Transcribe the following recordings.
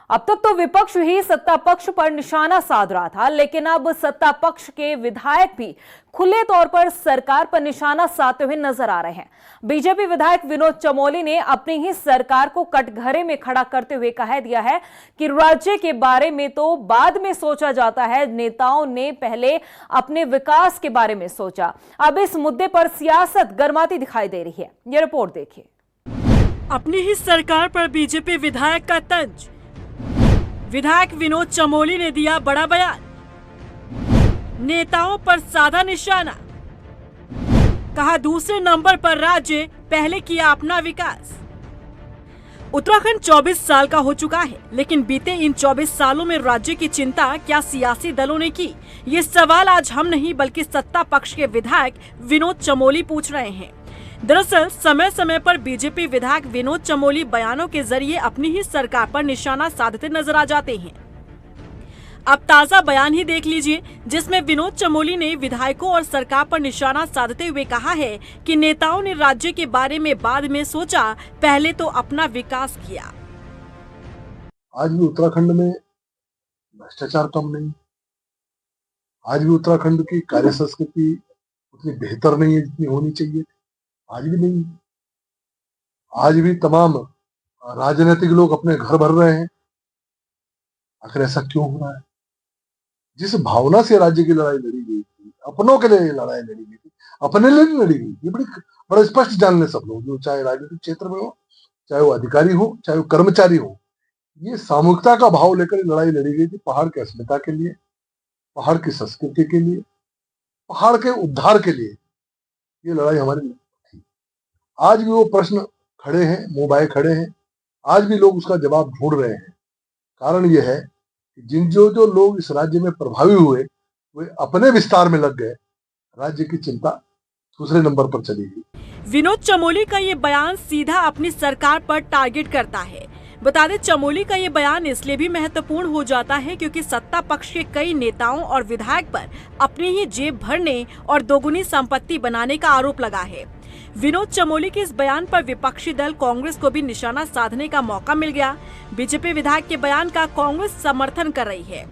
अब तक तो विपक्ष ही सत्ता पक्ष पर निशाना साध रहा था, लेकिन अब सत्ता पक्ष के विधायक भी खुले तौर पर सरकार पर निशाना साधते हुए नजर आ रहे हैं। बीजेपी विधायक विनोद चमोली ने अपनी ही सरकार को कटघरे में खड़ा करते हुए कह दिया है कि राज्य के बारे में तो बाद में सोचा जाता है, नेताओं ने पहले अपने विकास के बारे में सोचा। अब इस मुद्दे पर सियासत गर्माती दिखाई दे रही है। ये रिपोर्ट देखिए। अपनी ही सरकार पर बीजेपी विधायक का तंज। विधायक विनोद चमोली ने दिया बड़ा बयान, नेताओं पर साधा निशाना। कहा दूसरे नंबर पर राज्य, पहले किया अपना विकास। उत्तराखंड 24 साल का हो चुका है, लेकिन बीते इन 24 सालों में राज्य की चिंता क्या सियासी दलों ने की? ये सवाल आज हम नहीं बल्कि सत्ता पक्ष के विधायक विनोद चमोली पूछ रहे हैं। दरअसल समय समय पर बीजेपी विधायक विनोद चमोली बयानों के जरिए अपनी ही सरकार पर निशाना साधते नजर आ जाते हैं। अब ताजा बयान ही देख लीजिए, जिसमें विनोद चमोली ने विधायकों और सरकार पर निशाना साधते हुए कहा है कि नेताओं ने राज्य के बारे में बाद में सोचा, पहले तो अपना विकास किया। आज भी उत्तराखंड में भ्रष्टाचार कम नहीं, आज भी उत्तराखंड की कार्य संस्कृति उतनी बेहतर नहीं है जितनी होनी चाहिए। आज भी नहीं, आज भी तमाम राजनीतिक लोग अपने घर भर रहे हैं। आखिर ऐसा क्यों हो रहा है? जिस भावना से राज्य की लड़ाई लड़ी गई थी, अपनों के लिए लड़ाई लड़ी गई थी, अपने लिए नहीं लड़ी गई। ये बड़ा स्पष्ट जान ले सब लोग, जो चाहे राजनीतिक क्षेत्र में हो, चाहे वो अधिकारी हो, चाहे वो कर्मचारी हो। ये सामूहिकता का भाव लेकर लड़ाई लड़ी गई थी, पहाड़ की अस्मिता के लिए, पहाड़ की संस्कृति के लिए, पहाड़ के उद्धार के लिए। ये लड़ाई हमारी थी। आज भी वो प्रश्न खड़े हैं, मुंह खड़े हैं। आज भी लोग उसका जवाब ढूंढ रहे हैं। कारण यह है कि जो लोग इस राज्य में प्रभावी हुए, वे अपने विस्तार में लग गए। राज्य की चिंता दूसरे नंबर पर चली गई। विनोद चमोली का ये बयान सीधा अपनी सरकार पर टारगेट करता है। बता दें, चमोली का ये बयान इसलिए भी महत्वपूर्ण हो जाता है क्योंकि सत्ता पक्ष के कई नेताओं और विधायक पर अपनी ही जेब भरने और दोगुनी संपत्ति बनाने का आरोप लगा है। विनोद चमोली के इस बयान पर विपक्षी दल कांग्रेस को भी निशाना साधने का मौका मिल गया। बीजेपी विधायक के बयान का कांग्रेस समर्थन कर रही है।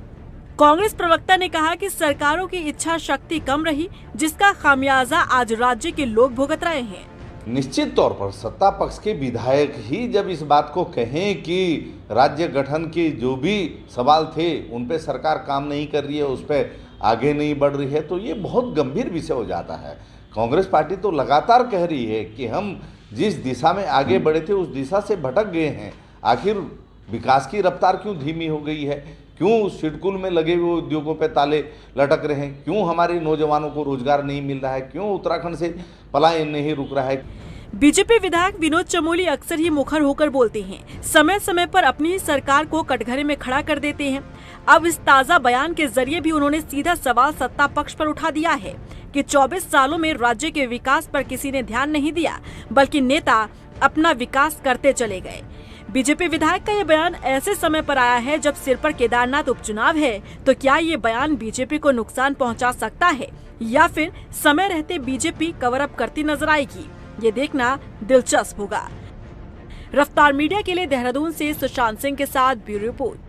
कांग्रेस प्रवक्ता ने कहा कि सरकारों की इच्छा शक्ति कम रही, जिसका खामियाजा आज राज्य के लोग भुगत रहे हैं। निश्चित तौर पर सत्ता पक्ष के विधायक ही जब इस बात को कहें कि राज्य गठन के जो भी सवाल थे उन पे सरकार काम नहीं कर रही है, उस पर आगे नहीं बढ़ रही है, तो ये बहुत गंभीर विषय हो जाता है। कांग्रेस पार्टी तो लगातार कह रही है कि हम जिस दिशा में आगे बढ़े थे उस दिशा से भटक गए हैं। आखिर विकास की रफ्तार क्यों धीमी हो गई है? क्यों सिडकुल में लगे हुए उद्योगों पे ताले लटक रहे हैं? क्यों हमारे नौजवानों को रोजगार नहीं मिल रहा है? क्यों उत्तराखंड से पलायन नहीं रुक रहा है? बीजेपी विधायक विनोद चमोली अक्सर ही मुखर होकर बोलते हैं, समय समय पर अपनी ही सरकार को कटघरे में खड़ा कर देते हैं। अब इस ताजा बयान के जरिए भी उन्होंने सीधा सवाल सत्ता पक्ष पर उठा दिया है कि 24 सालों में राज्य के विकास पर किसी ने ध्यान नहीं दिया, बल्कि नेता अपना विकास करते चले गए। बीजेपी विधायक का ये बयान ऐसे समय पर आया है जब सिर पर केदारनाथ उपचुनाव है, तो क्या ये बयान बीजेपी को नुकसान पहुंचा सकता है या फिर समय रहते बीजेपी कवर अप करती नजर आएगी? ये देखना दिलचस्प होगा। रफ्तार मीडिया के लिए देहरादून से सुशांत सिंह के साथ ब्यूरो रिपोर्ट।